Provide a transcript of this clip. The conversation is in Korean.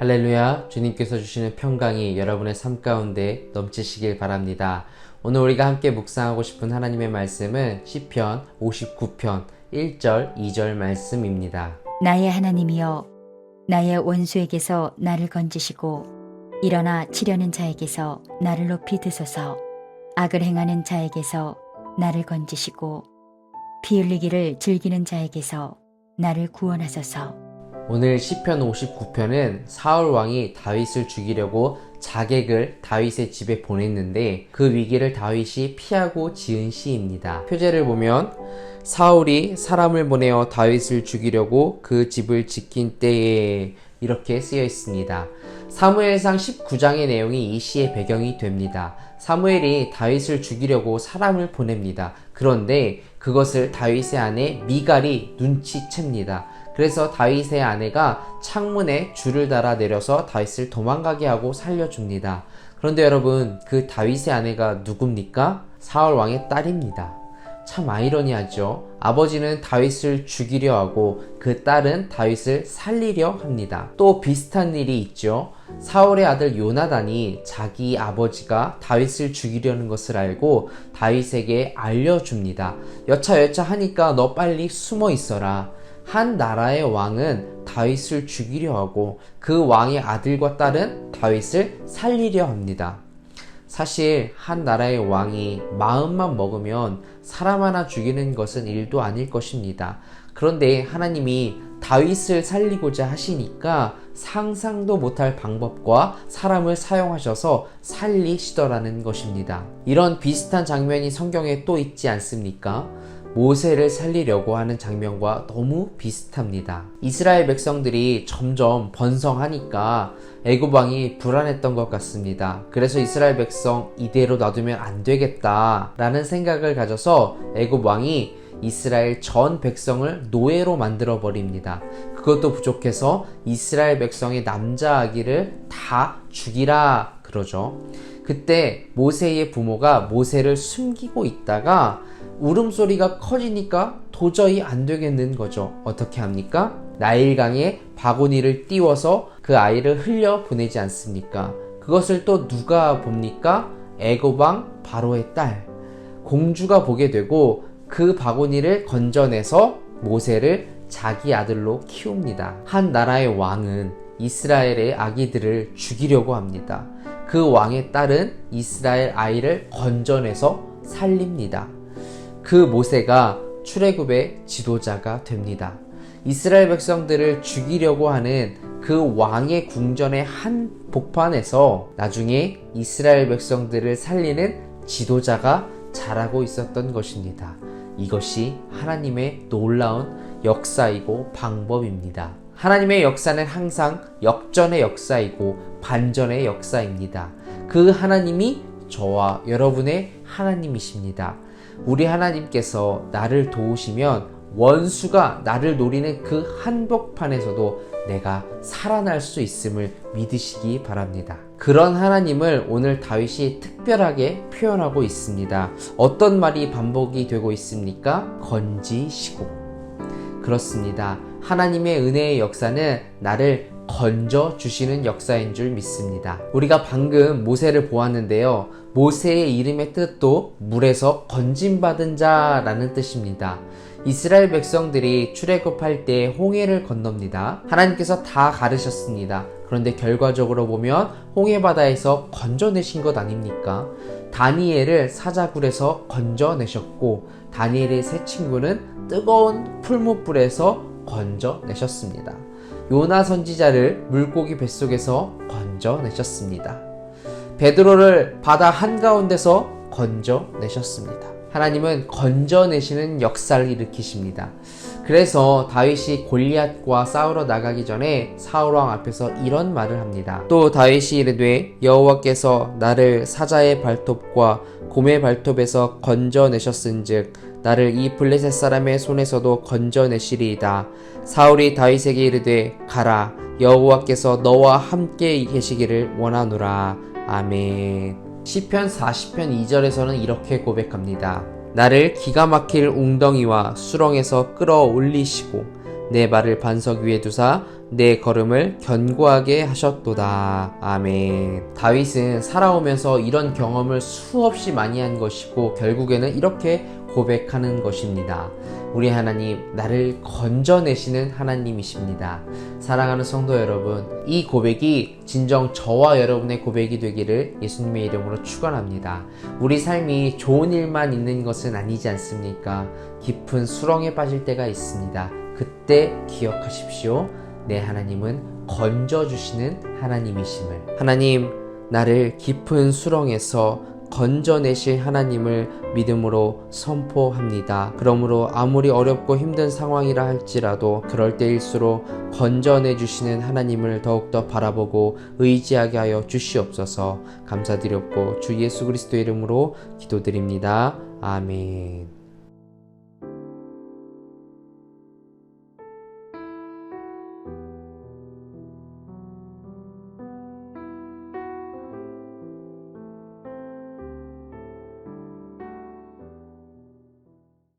할렐루야, 주님께서 주시는 평강이 여러분의 삶 가운데 넘치시길 바랍니다. 오늘 우리가 함께 묵상하고 싶은 하나님의 말씀은 시편 59편 1절 2절 말씀입니다. 나의 하나님이여, 나의 원수에게서 나를 건지시고 일어나 치려는 자에게서 나를 높이 드소서. 악을 행하는 자에게서 나를 건지시고 피 흘리기를 즐기는 자에게서 나를 구원하소서. 오늘 시편 59편은 사울 왕이 다윗을 죽이려고 자객을 다윗의 집에 보냈는데 그 위기를 다윗이 피하고 지은 시입니다. 표제를 보면 사울이 사람을 보내어 다윗을 죽이려고 그 집을 지킨 때에 이렇게 쓰여 있습니다. 사무엘상 19장의 내용이 이 시의 배경이 됩니다. 사무엘이 다윗을 죽이려고 사람을 보냅니다. 그런데 그것을 다윗의 아내 미갈이 눈치챕니다. 그래서 다윗의 아내가 창문에 줄을 달아 내려서 다윗을 도망가게 하고 살려줍니다. 그런데 여러분, 그 다윗의 아내가 누굽니까? 사울 왕의 딸입니다. 참 아이러니하죠. 아버지는 다윗을 죽이려 하고 그 딸은 다윗을 살리려 합니다. 또 비슷한 일이 있죠. 사울의 아들 요나단이 자기 아버지가 다윗을 죽이려는 것을 알고 다윗에게 알려줍니다. 여차여차 하니까 너 빨리 숨어 있어라. 한 나라의 왕은 다윗을 죽이려 하고 그 왕의 아들과 딸은 다윗을 살리려 합니다. 사실 한 나라의 왕이 마음만 먹으면 사람 하나 죽이는 것은 일도 아닐 것입니다. 그런데 하나님이 다윗을 살리고자 하시니까 상상도 못할 방법과 사람을 사용하셔서 살리시더라는 것입니다. 이런 비슷한 장면이 성경에 또 있지 않습니까? 모세를 살리려고 하는 장면과 너무 비슷합니다. 이스라엘 백성들이 점점 번성하니까 애굽 왕이 불안했던 것 같습니다. 그래서 이스라엘 백성 이대로 놔두면 안 되겠다 라는 생각을 가져서 애굽 왕이 이스라엘 전 백성을 노예로 만들어 버립니다. 그것도 부족해서 이스라엘 백성의 남자 아기를 다 죽이라 그러죠. 그때 모세의 부모가 모세를 숨기고 있다가 울음소리가 커지니까 도저히 안 되겠는 거죠. 어떻게 합니까? 나일강에 바구니를 띄워서 그 아이를 흘려 보내지 않습니까? 그것을 또 누가 봅니까? 애굽왕 바로의 딸 공주가 보게 되고 그 바구니를 건져내서 모세를 자기 아들로 키웁니다. 한 나라의 왕은 이스라엘의 아기들을 죽이려고 합니다. 그 왕의 딸은 이스라엘 아이를 건져내서 살립니다. 그 모세가 출애굽의 지도자가 됩니다. 이스라엘 백성들을 죽이려고 하는 그 왕의 궁전의 한 복판에서 나중에 이스라엘 백성들을 살리는 지도자가 자라고 있었던 것입니다. 이것이 하나님의 놀라운 역사이고 방법입니다. 하나님의 역사는 항상 역전의 역사이고 반전의 역사입니다. 그 하나님이 저와 여러분의 하나님이십니다. 우리 하나님께서 나를 도우시면 원수가 나를 노리는 그 한복판에서도 내가 살아날 수 있음을 믿으시기 바랍니다. 그런 하나님을 오늘 다윗이 특별하게 표현하고 있습니다. 어떤 말이 반복이 되고 있습니까? 건지시고. 그렇습니다. 하나님의 은혜의 역사는 나를 건져주시는 역사인 줄 믿습니다. 우리가 방금 모세를 보았는데요. 모세의 이름의 뜻도 물에서 건짐받은 자라는 뜻입니다. 이스라엘 백성들이 출애굽할 때 홍해를 건넙니다. 하나님께서 다 가르셨습니다. 그런데 결과적으로 보면 홍해바다에서 건져내신 것 아닙니까? 다니엘을 사자굴에서 건져내셨고 다니엘의 세 친구는 뜨거운 풀무불에서 건져내셨습니다. 요나 선지자를 물고기 뱃속에서 건져내셨습니다. 베드로를 바다 한가운데서 건져내셨습니다. 하나님은 건져내시는 역사를 일으키십니다. 그래서 다윗이 골리앗과 싸우러 나가기 전에 사울왕 앞에서 이런 말을 합니다. 또 다윗이 이르되 여호와께서 나를 사자의 발톱과 곰의 발톱에서 건져내셨은즉 나를 이 블레셋 사람의 손에서도 건져내시리이다. 사울이 다윗에게 이르되 가라, 여호와께서 너와 함께 계시기를 원하노라. 아멘. 시편 40편 2절에서는 이렇게 고백합니다. 나를 기가 막힐 웅덩이와 수렁에서 끌어올리시고 내 발을 반석 위에 두사 내 걸음을 견고하게 하셨도다. 아멘. 다윗은 살아오면서 이런 경험을 수없이 많이 한 것이고 결국에는 이렇게 고백하는 것입니다. 우리 하나님, 나를 건져내시는 하나님이십니다. 사랑하는 성도 여러분, 이 고백이 진정 저와 여러분의 고백이 되기를 예수님의 이름으로 축원합니다. 우리 삶이 좋은 일만 있는 것은 아니지 않습니까? 깊은 수렁에 빠질 때가 있습니다. 그때 기억하십시오. 내 하나님은 건져주시는 하나님이심을. 하나님, 나를 깊은 수렁에서 건져내실 하나님을 믿음으로 선포합니다. 그러므로 아무리 어렵고 힘든 상황이라 할지라도 그럴 때일수록 건져내 주시는 하나님을 더욱더 바라보고 의지하게 하여 주시옵소서. 감사드렸고 주 예수 그리스도의 이름으로 기도드립니다. 아멘.